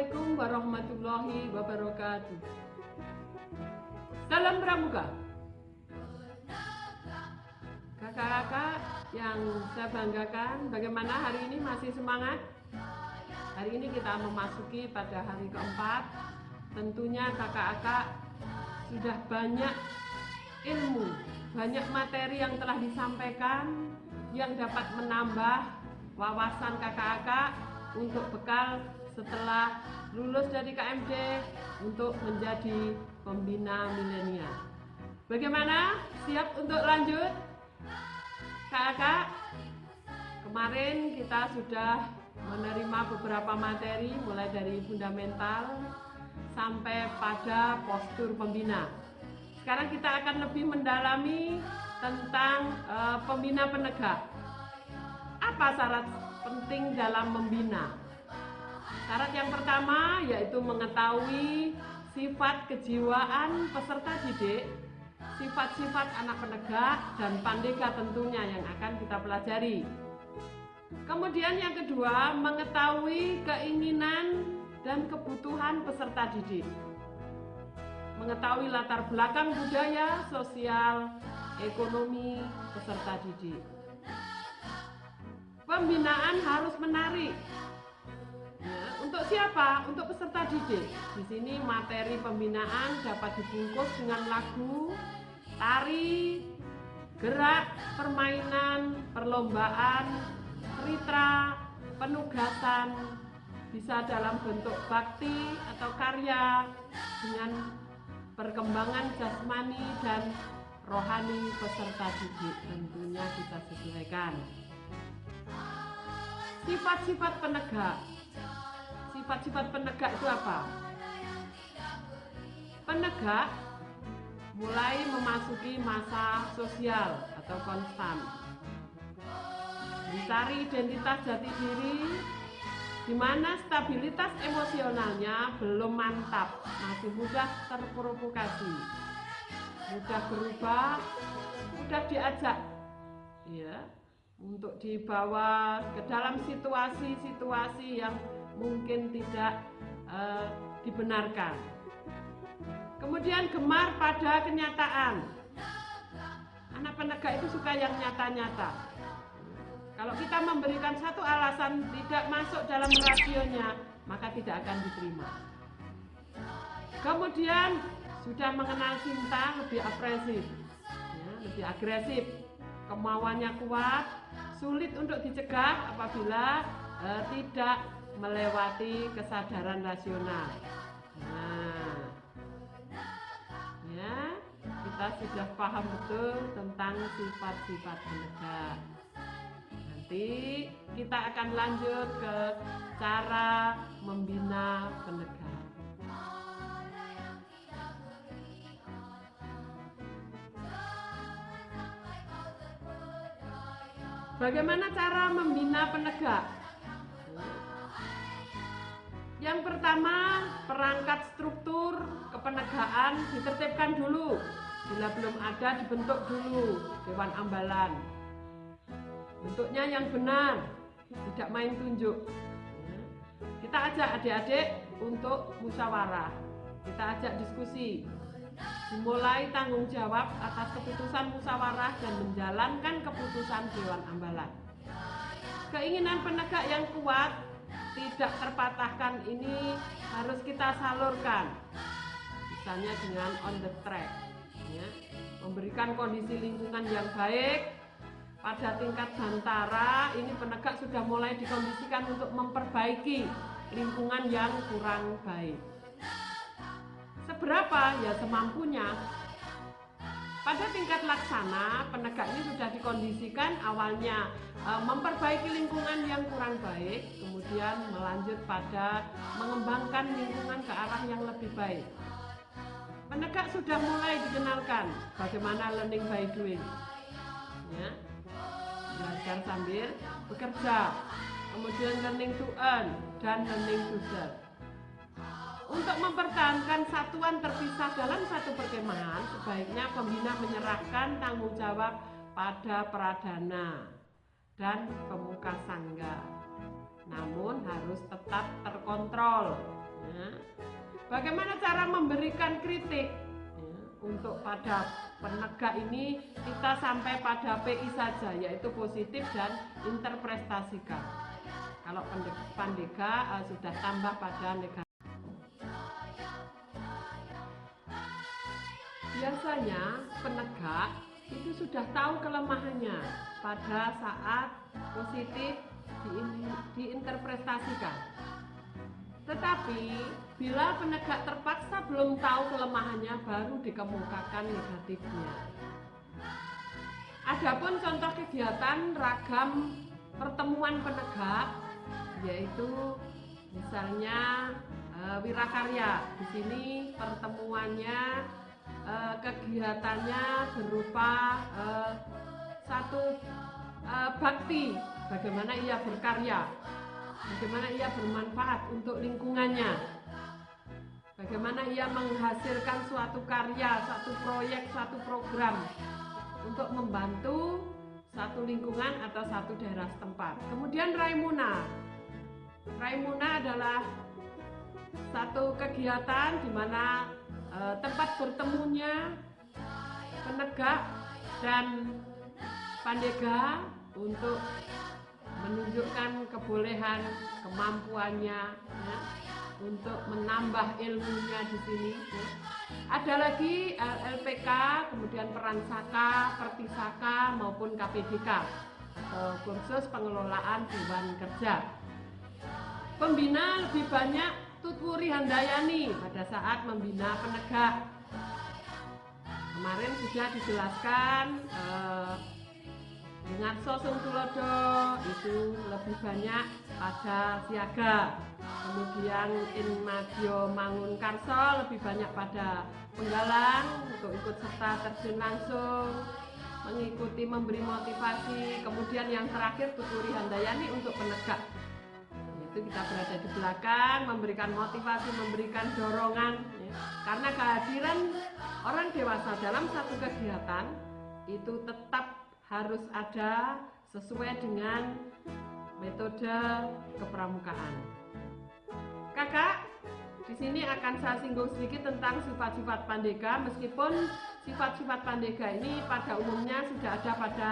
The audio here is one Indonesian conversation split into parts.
Assalamualaikum warahmatullahi wabarakatuh. Salam Pramuka. Kakak-kakak yang saya banggakan, bagaimana hari ini masih semangat? Hari ini kita memasuki pada hari keempat. Tentunya kakak-kakak sudah banyak ilmu, banyak materi yang telah disampaikan yang dapat menambah wawasan kakak-kakak untuk bekal setelah lulus dari KMD untuk menjadi pembina milenial. Bagaimana? Siap untuk lanjut? Kakak, kemarin kita sudah menerima beberapa materi mulai dari fundamental sampai pada postur pembina. Sekarang kita akan lebih mendalami tentang pembina penegak. Apa syarat penting dalam membina? Syarat yang pertama yaitu mengetahui sifat kejiwaan peserta didik, sifat-sifat anak penegak, dan pandega tentunya yang akan kita pelajari. Kemudian yang kedua, mengetahui keinginan dan kebutuhan peserta didik. Mengetahui latar belakang budaya, sosial, ekonomi peserta didik. Pembinaan harus menarik. Ya, untuk siapa? Untuk peserta didik. Di sini materi pembinaan dapat dibungkus dengan lagu, tari, gerak, permainan, perlombaan, cerita, penugasan, bisa dalam bentuk bakti atau karya dengan perkembangan jasmani dan rohani peserta didik. Tentunya kita sesuaikan. Sifat-sifat penegak. Sifat-sifat penegak itu apa? Penegak mulai memasuki masa sosial atau konstan. Mencari identitas jati diri, di mana stabilitas emosionalnya belum mantap, masih mudah terprovokasi, mudah berubah, mudah diajak, ya, untuk dibawa ke dalam situasi-situasi yang mungkin tidak dibenarkan. Kemudian gemar pada kenyataan. Anak penegak itu suka yang nyata-nyata. Kalau kita memberikan satu alasan tidak masuk dalam rasionya, maka tidak akan diterima. Kemudian sudah mengenal cinta, lebih agresif, ya, lebih agresif. Kemauannya kuat, sulit untuk dicegah apabila tidak melewati kesadaran rasional. Nah, ya, kita sudah paham betul tentang sifat-sifat penegak. Nanti kita akan lanjut ke cara membina penegak. Bagaimana cara membina penegak? Yang pertama, perangkat struktur kepenegaan ditertibkan dulu. Bila belum ada, dibentuk dulu Dewan Ambalan. Bentuknya yang benar, tidak main tunjuk. Kita ajak adik-adik untuk musyawarah. Kita ajak diskusi. Dimulai tanggung jawab atas keputusan musyawarah dan menjalankan keputusan Dewan Ambalan. Keinginan penegak yang kuat, tidak terpatahkan ini harus kita salurkan. Misalnya dengan on the track, ya, memberikan kondisi lingkungan yang baik. Pada tingkat bantara, ini penegak sudah mulai dikondisikan untuk memperbaiki lingkungan yang kurang baik. Seberapa? Ya semampunya. Pada tingkat laksana, penegak ini sudah dikondisikan awalnya memperbaiki lingkungan yang kurang baik, kemudian melanjut pada mengembangkan lingkungan ke arah yang lebih baik. Penegak sudah mulai dikenalkan bagaimana learning by doing, ya, belajar sambil bekerja, kemudian learning to earn dan learning to serve. Untuk mempertahankan satuan terpisah dalam satu perkemahan, sebaiknya pembina menyerahkan tanggung jawab pada pradana dan pemuka sangga. Namun harus tetap terkontrol, Ya. Bagaimana cara memberikan kritik? Ya. Untuk pada penegak ini kita sampai pada PI saja, yaitu positif dan interpretasikan. Kalau pandega sudah tambah pada negatif. Biasanya penegak itu sudah tahu kelemahannya pada saat positif diinterpretasikan. Tetapi bila penegak terpaksa belum tahu kelemahannya, baru dikemukakan negatifnya. Adapun contoh kegiatan ragam pertemuan penegak, yaitu misalnya Wirakarya. Di sini pertemuannya, kegiatannya berupa satu bakti, bagaimana ia berkarya, bagaimana ia bermanfaat untuk lingkungannya, bagaimana ia menghasilkan suatu karya, satu proyek, satu program untuk membantu satu lingkungan atau satu daerah setempat. Kemudian Raimuna. Raimuna adalah satu kegiatan di mana tempat bertemunya penegak dan pandega untuk menunjukkan kebolehan, kemampuannya, ya, untuk menambah ilmunya di sini. Ya. Ada lagi LPK, kemudian Peransaka, Pertisaka maupun KPDK atau kursus pengelolaan Dewan Kerja. Pembina lebih banyak Tutwuri Handayani pada saat membina penegak. Kemarin sudah dijelaskan Ngarso Sungtulodo itu lebih banyak pada siaga. Kemudian Inmadio Mangunkarso lebih banyak pada penggalang untuk ikut serta terjun langsung, mengikuti, memberi motivasi. Kemudian yang terakhir Tutwuri Handayani untuk penegak. Kita berada di belakang, memberikan motivasi, memberikan dorongan, ya. Karena kehadiran orang dewasa dalam satu kegiatan itu tetap harus ada sesuai dengan metode kepramukaan. Kakak, di sini akan saya singgung sedikit tentang sifat-sifat pandega, meskipun sifat-sifat pandega ini pada umumnya sudah ada pada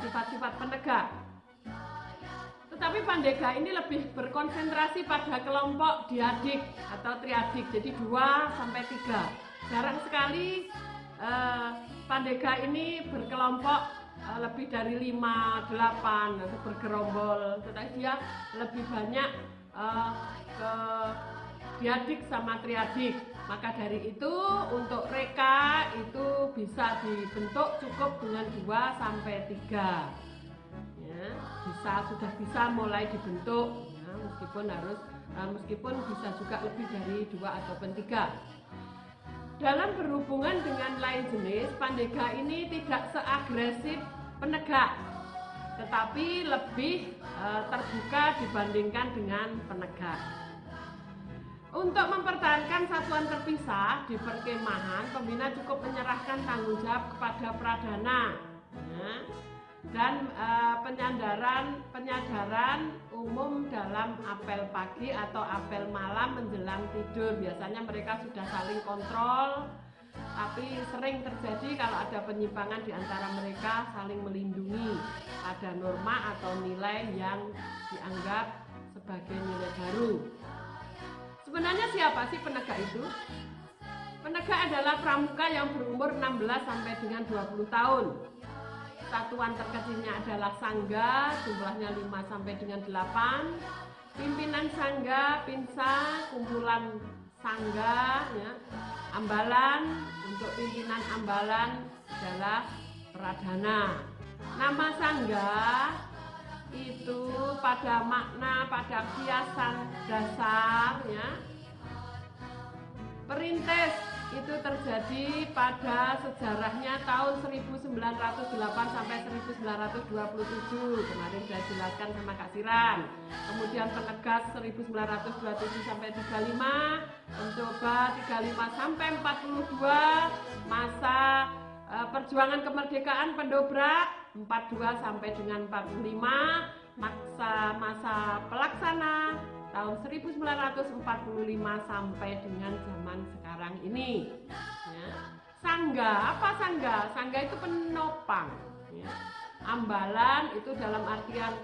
sifat-sifat penegak. Tetapi pandega ini lebih berkonsentrasi pada kelompok diadik atau triadik, jadi 2 sampai 3. Jarang sekali pandega ini berkelompok lebih dari 5, 8 atau bergerombol, tetapi dia lebih banyak ke diadik sama triadik. Maka dari itu untuk reka itu bisa dibentuk cukup dengan 2 sampai 3. Ya, sudah bisa mulai dibentuk, ya, meskipun bisa juga lebih dari 2 ataupun 3. Dalam berhubungan dengan lain jenis, pandega ini tidak seagresif penegak, tetapi lebih terbuka dibandingkan dengan penegak. Untuk mempertahankan satuan terpisah di perkemahan, pembina cukup menyerahkan tanggung jawab kepada pradana, ya, dan penyadaran umum dalam apel pagi atau apel malam menjelang tidur. Biasanya mereka sudah saling kontrol, tapi sering terjadi kalau ada penyimpangan di antara mereka saling melindungi pada norma atau nilai yang dianggap sebagai nilai baru. Sebenarnya siapa sih penegak itu? Penegak adalah pramuka yang berumur 16 sampai dengan 20 tahun. Satuan terkecilnya adalah sangga, jumlahnya 5 sampai dengan 8. Pimpinan sangga, pinsa, kumpulan sangga, ya. Ambalan, untuk pimpinan ambalan adalah pradana. Nama sangga itu pada makna, pada kiasan dasar, ya. Perintis itu terjadi pada sejarahnya tahun 1908 sampai 1927. Kemarin saya jelaskan sama Kak Siran. Kemudian penegas 1927 sampai 35, mencoba 35 sampai 42, masa perjuangan kemerdekaan pendobrak 42 sampai dengan 45, masa pelaksana tahun tahun 1945 sampai dengan zaman sekarang ini. Ya. Sangga, apa sangga? Sangga itu penopang. Ya. Ambalan itu dalam artian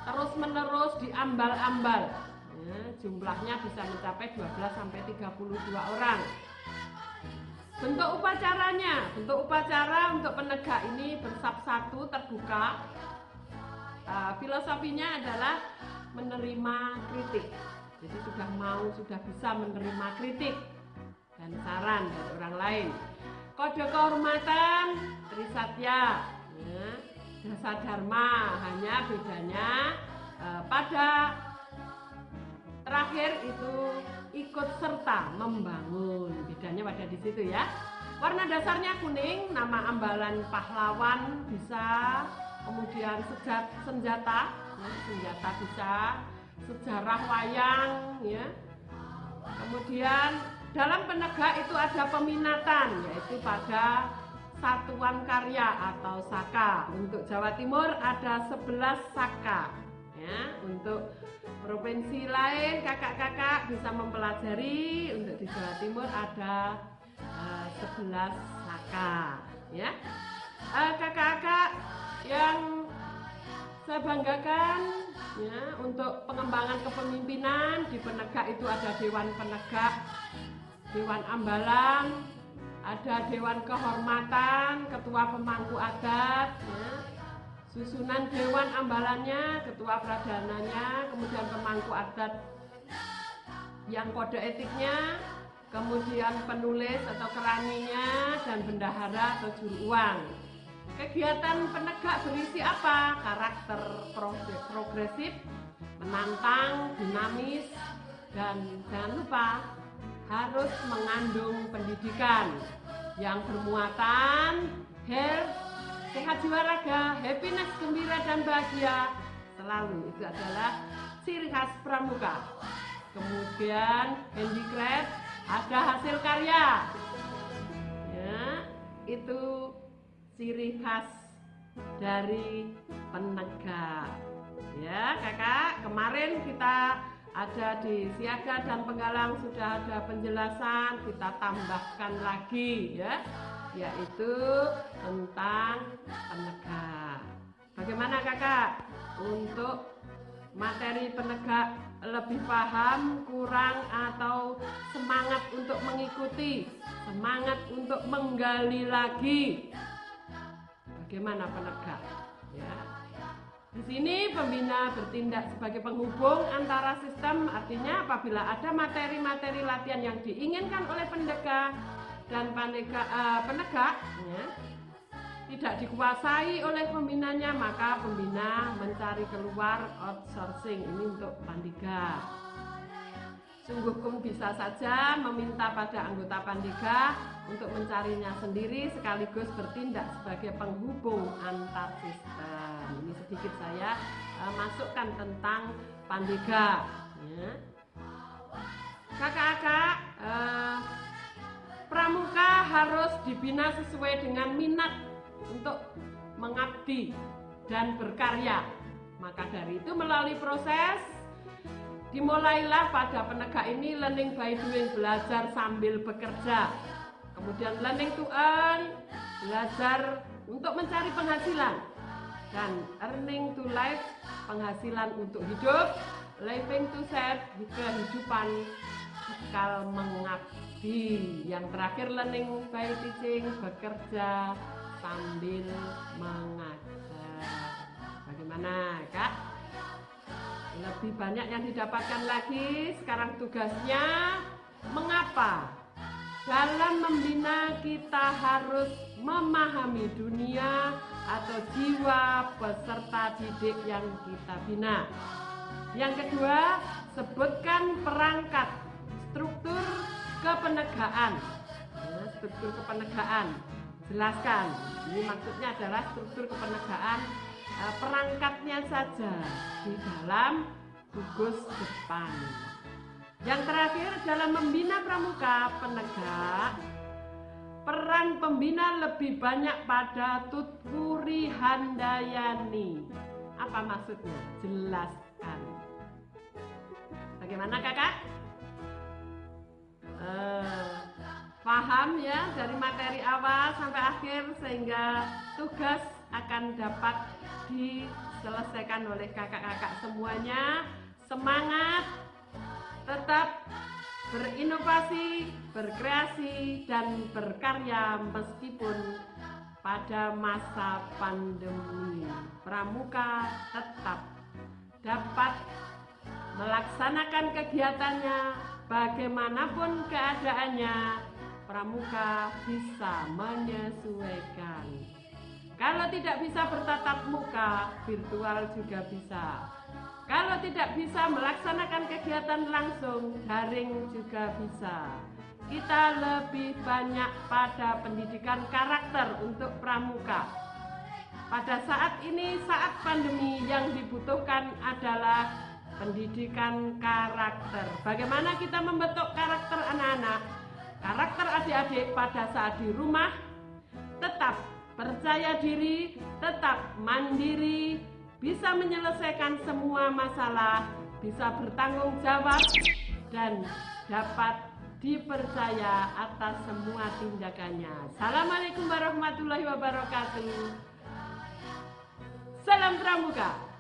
terus-menerus diambal-ambal. Ya, jumlahnya bisa mencapai 12 sampai 32 orang. Bentuk upacara untuk penegak ini bersab satu terbuka. Filosofinya adalah menerima kritik. Jadi sudah bisa menerima kritik dan saran dari orang lain. Kode kehormatan Trisatya, ya, Dasa Dharma, hanya bedanya pada terakhir itu ikut serta membangun, bedanya pada di situ ya. Warna dasarnya kuning, nama ambalan pahlawan bisa, kemudian senjata bisa, sejarah wayang ya. Kemudian dalam penegak itu ada peminatan, yaitu pada satuan karya atau saka. Untuk Jawa Timur ada 11 saka ya. Untuk provinsi lain kakak-kakak bisa mempelajari, untuk di Jawa Timur ada 11 saka ya. Kakak-kakak yang saya banggakan ya, untuk pengembangan kepemimpinan di penegak itu ada Dewan Penegak, Dewan Ambalan, ada Dewan Kehormatan, Ketua Pemangku Adat ya. Susunan Dewan Ambalannya, Ketua Pradananya, kemudian Pemangku Adat yang kode etiknya, kemudian penulis atau keraninya, dan bendahara atau juru uang. Kegiatan penegak berisi apa? Karakter progresif, menantang, dinamis, dan jangan lupa harus mengandung pendidikan yang bermuatan health, sehat jiwa raga, happiness, gembira dan bahagia selalu. Itu adalah ciri khas pramuka. Kemudian handicraft, ada hasil karya ya, itu ciri khas dari penegak ya kakak. Kemarin kita ada di siaga dan penggalang sudah ada penjelasan, kita tambahkan lagi ya, yaitu tentang penegak. Bagaimana kakak untuk materi penegak, lebih paham, kurang, atau semangat untuk mengikuti, semangat untuk menggali lagi bagaimana penegak ya. Di sini pembina bertindak sebagai penghubung antara sistem, artinya apabila ada materi-materi latihan yang diinginkan oleh penegak dan penegak ya, tidak dikuasai oleh pembinanya, maka pembina mencari keluar outsourcing. Ini untuk Pandiga. Sungguh pun bisa saja meminta pada anggota Pandiga untuk mencarinya sendiri sekaligus bertindak sebagai penghubung antar sistem. Ini sedikit saya masukkan tentang Pandiga ya. Kakak-kakak, pramuka harus dibina sesuai dengan minat untuk mengabdi dan berkarya. Maka dari itu melalui proses dimulailah pada penegak ini learning by doing, belajar sambil bekerja. Kemudian learning to earn, belajar untuk mencari penghasilan. Dan earning to life, penghasilan untuk hidup. Living to serve, kehidupan bekal mengabdi. Yang terakhir learning by teaching, bekerja sambil mengajar. Bagaimana kak? Lebih banyak yang didapatkan lagi. Sekarang tugasnya mengapa dalam membina kita harus memahami dunia atau jiwa peserta didik yang kita bina. Yang kedua, sebutkan perangkat struktur kepenegaan ya, struktur kepenegaan. Jelaskan, ini maksudnya adalah struktur kepenegaan, perangkatnya saja di dalam gugus depan. Yang terakhir, dalam membina pramuka penegak, peran pembina lebih banyak pada Tutpuri Handayani. Apa maksudnya? Jelaskan. Bagaimana kakak? Paham ya dari materi awal sampai akhir sehingga tugas akan dapat diselesaikan oleh kakak-kakak semuanya. Semangat, tetap berinovasi, berkreasi, dan berkarya meskipun pada masa pandemi. Pramuka tetap dapat melaksanakan kegiatannya bagaimanapun keadaannya. Pramuka bisa menyesuaikan. Kalau tidak bisa bertatap muka, virtual juga bisa. Kalau tidak bisa melaksanakan kegiatan langsung, daring juga bisa. Kita lebih banyak pada pendidikan karakter untuk pramuka. Pada saat ini, saat pandemi, yang dibutuhkan adalah pendidikan karakter. Bagaimana kita membentuk karakter anak-anak? Karakter adik-adik pada saat di rumah tetap percaya diri, tetap mandiri, bisa menyelesaikan semua masalah, bisa bertanggung jawab, dan dapat dipercaya atas semua tindakannya. Assalamualaikum warahmatullahi wabarakatuh. Salam Pramuka.